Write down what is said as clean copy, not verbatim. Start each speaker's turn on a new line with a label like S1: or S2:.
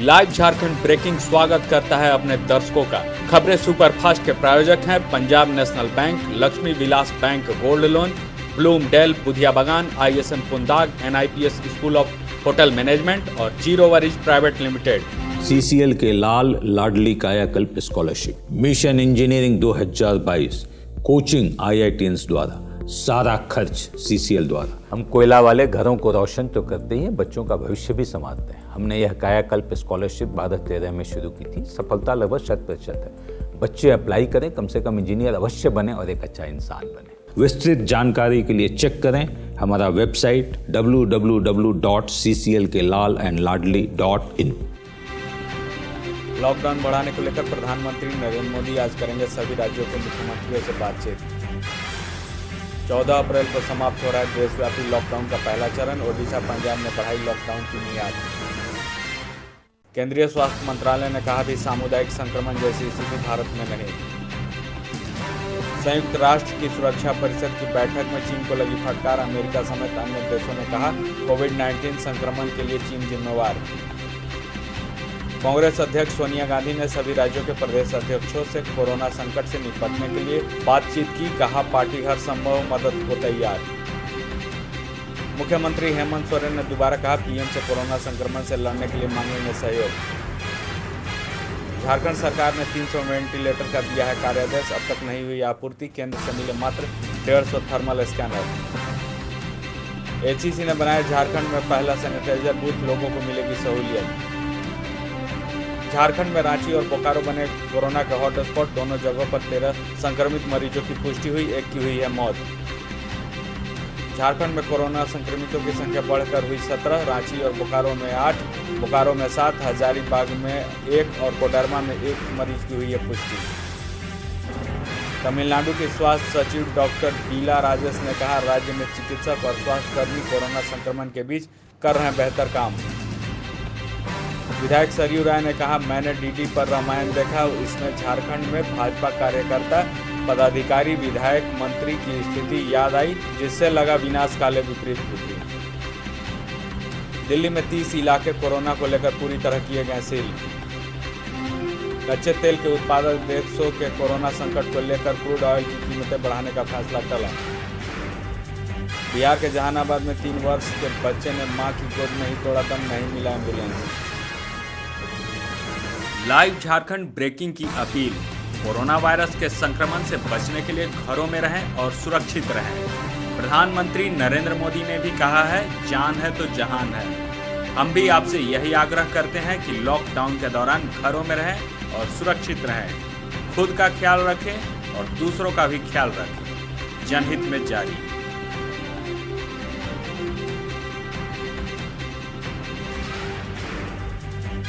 S1: Live Jharkhand breaking स्वागत करता है अपने दर्शकों का। खबरें सुपरफास्ट के प्रायोजक हैं Punjab national bank, Lakshmi Vilas bank gold loan, Bloomdale Budhia Bagan, ISM Pundag, NIPS school of hotel management और zero worries private limited.
S2: CCL के लाल लाडली कायाकल्प scholarship, mission engineering 2022, coaching IITians द्वारा, सारा खर्च CCL द्वारा। हम कोयला वाले घरों को रोशन तो करते ही हैं, बच्चों का भविष्य भी संवारते हैं। हमने यह कायाकल्प स्कॉलरशिप 2013 में शुरू की थी। सफलता लगभग 100% है। बच्चे अप्लाई करें, कम से कम इंजीनियर अवश्य बने और एक अच्छा इंसान बने। विस्तृत जानकारी के लिए चेक करें हमारा वेबसाइट www.cclkelalandladli.in।
S1: लॉकडाउन बढ़ाने को लेकर प्रधानमंत्री नरेंद्र मोदी आज करेंगे सभी राज्यों के मुख्यमंत्रियों से बातचीत। 14 अप्रैल को समाप्त हो रहा है देशव्यापी लॉकडाउन का पहला चरण। ओडिशा, पंजाब ने बढ़ाई लॉकडाउन की मियाद। केंद्रीय स्वास्थ्य मंत्रालय ने कहा भी सामुदायिक संक्रमण जैसी स्थिति भारत में नहीं। संयुक्त राष्ट्र की सुरक्षा परिषद की बैठक में चीन को लगी फटकार। अमेरिका समेत अन्य देशों ने कहा कोविड-19 संक्रमण के लिए चीन जिम्मेवार। कांग्रेस अध्यक्ष सोनिया गांधी ने सभी राज्यों के प्रदेश अध्यक्षों से कोरोना संकट से निपटने के लिए बातचीत की। कहा पार्टी हर संभव मदद को तैयार। मुख्यमंत्री हेमंत सोरेन ने दोबारा कहा PM से कोरोना संक्रमण से लड़ने के लिए मांगेंगे सहयोग। झारखंड सरकार ने 300 वेंटिलेटर का दिया है कार्यादेश। अब तक नहीं हुई आपूर्ति। केंद्र से मिले मात्र 150 थर्मल स्कैनर। HEC ने बनाया झारखंड में पहला सैनिटाइजर बूथ, लोगों को मिलेगी सहूलियत। झारखंड में रांची और बोकारो बने कोरोना के हॉटस्पॉट। दोनों जगहों पर 13 संक्रमित मरीजों की पुष्टि हुई, एक की हुई है मौत। झारखंड में कोरोना संक्रमितों की संख्या बढ़कर हुई 17, रांची और बोकारो में 8, बोकारो में 7, हजारीबाग में 1 और कोडरमा में 1 मरीज की हुई है पुष्टि। तमिलनाडु के स्वास्थ्य सचिव डॉक्टर बीला राजेश ने कहा राज्य में चिकित्सक और स्वास्थ्यकर्मी कोरोना संक्रमण के बीच कर रहे हैं बेहतर काम। विधायक सरयू राय ने कहा मैंने DD पर रामायण देखा, इसमें झारखंड में भाजपा कार्यकर्ता, पदाधिकारी, विधायक, मंत्री की स्थिति याद आई, जिससे लगा विनाश काले विपरीत बुद्धि। दिल्ली में 30 इलाके कोरोना को लेकर पूरी तरह किए गए सील। कच्चे तेल के उत्पादक देशों के कोरोना संकट को लेकर क्रूड ऑयल की कीमतें बढ़ाने का फैसला टला। बिहार के जहानाबाद में 3 वर्ष के बच्चे ने मां की गोद में ही तोड़ा दम, नहीं मिला एम्बुलेंस। लाइव झारखंड ब्रेकिंग की अपील। कोरोना वायरस के संक्रमण से बचने के लिए घरों में रहें और सुरक्षित रहें। प्रधानमंत्री नरेंद्र मोदी ने भी कहा है जान है तो जहान है। हम भी आपसे यही आग्रह करते हैं कि लॉकडाउन के दौरान घरों में रहें और सुरक्षित रहें। खुद का ख्याल रखें और दूसरों का भी ख्याल रखें। जनहित में जारी।